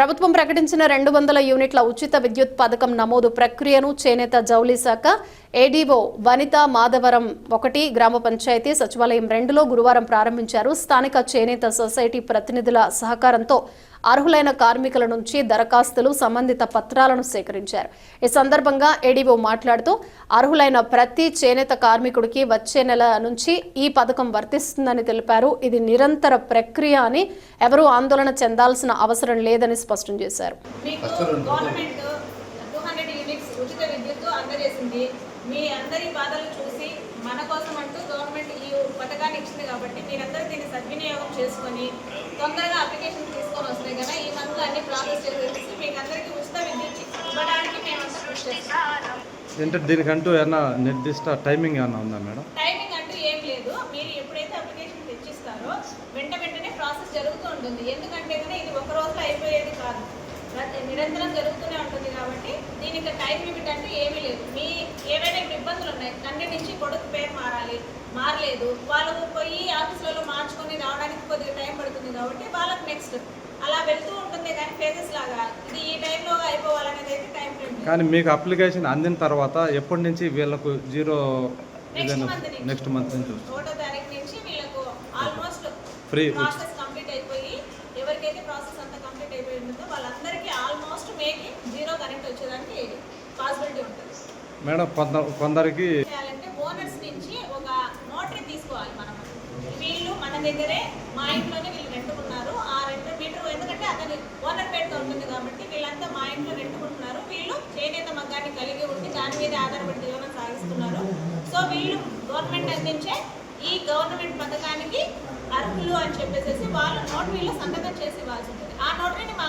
ప్రభుత్వం ప్రకటించిన 200 యూనిట్ల ఉచిత విద్యుత్ పథకం నమోదు ప్రక్రియను చేనేత జౌళి శాఖ ఏడీఓ వనిత మాధవరం 1 గ్రామ పంచాయతీ సచివాలయం 2లో గురువారం ప్రారంభించారు. స్థానిక చేనేత సొసైటీ ప్రతినిధుల సహకారంతో అర్హులైన కార్మికుల నుంచి దరఖాస్తులు, సంబంధిత పత్రాలను సేకరించారు. ఈ సందర్భంగా ఏడీఓ మాట్లాడుతూ అర్హులైన ప్రతి చేనేత కార్మికుడికి వచ్చే నెల నుంచి ఈ పథకం వర్తిస్తుందని తెలిపారు. ఇది నిరంతర ప్రక్రియ అని ఎవరూ ఆందోళన చెందాల్సిన అవసరం లేదని స్పష్టం చేశారు. మీ అందరి బాధలు చూసి మన కోసం అంటూ గవర్నమెంట్ ఈ పథకాన్ని ఇచ్చింది కాబట్టి మీరందరూ దీన్ని సద్వినియోగం చేసుకొని తొందరగా అప్లికేషన్ తీసుకొని వస్తాయి కదా. ఈ మంత్ అన్ని ప్రాసెస్ చేసి మీకు అందరికీ ఉచిత విద్యుత్ ఇవ్వడానికి మేమంతా కృషి చేస్తాం. దీనికంటూ ఏమన్నా నిర్దిష్ట టైమింగ్ ఏమన్నా ఉందా మేడం? టైమింగ్ అంటూ ఏం లేదు. మీరు ఎప్పుడైతే అప్లికేషన్ తెచ్చిస్తారో వెంటనే ప్రాసెస్ జరుగుతూ ఉంటుంది. ఎందుకంటే ఇది ఒక రోజులో అయిపోయేది కాదు, నిరంతరం జరుగుతూనే ఉంటుంది. కాబట్టి దీనికి టైం లిమిట్ అంటే ఏమీ లేదు. మీ ఏవైనా ఇబ్బందులు ఉన్నాయి, తండ్రి నుంచి కొడుకు పేరు మారలేదు, వాళ్ళు పోయి ఆఫీసులలో మార్చుకొని రావడానికి కొద్దిగా టైం పడుతుంది. కాబట్టి వాళ్ళకి నెక్స్ట్ అలా వెళ్తూ ఉంటుంది. కానీ ఫేజెస్ లాగా ఇది ఈ టైంలో అయిపోవాలనేది అయితే టైం ఫ్రేమ్. కానీ మీకు అప్లికేషన్ అందిన తర్వాత ఎప్పటి నుంచి వీళ్ళకు జీరో? నెక్స్ట్ మంత్ నుంచి 1వ తారీఖు నుంచి వీళ్ళకు ఆల్మోస్ట్ ఫ్రీ ప్రాసెస్ కంప్లీట్ అయిపోయి ఎవరికైతే ప్రాసెస్ అంతా కంప్లీట్ అయిపోయి ఉంటుందో వాళ్ళందరికీ ఆల్మోస్ట్ మేకి జీరో కరెంట్ వచ్చేదానికి పాసిబిలిటీ ఉంటుంది. మేడం కొందరికి చేయాలంటే ఓనర్స్ నుంచి ఒక నోటరీ తీసుకోవాలి. మనం వీళ్ళు మన దగ్గరే మా ఇంట్లోనే వీళ్ళు రెంటుకున్నారు. ఆ రెంట్ మీటర్ ఎందుకంటే అతని ఓనర్ పేరుతో ఉంటుంది కాబట్టి వీళ్ళంతా మా ఇంట్లో రెంటుకుంటున్నారు. వీళ్ళు చేనేత మగ్గాన్ని కలిగి ఉండి దాని మీద ఆధారపడి జీవనం సాగిస్తున్నారు. సో వీళ్ళు గవర్నమెంట్ అందించే ఈ గవర్నమెంట్ పథకానికి అర్హులు అని చెప్పేసి వాళ్ళు నోటరీలో సంతకం చేసి ఇవ్వాల్సి ఉంటుంది. ఆ నోటరీని మా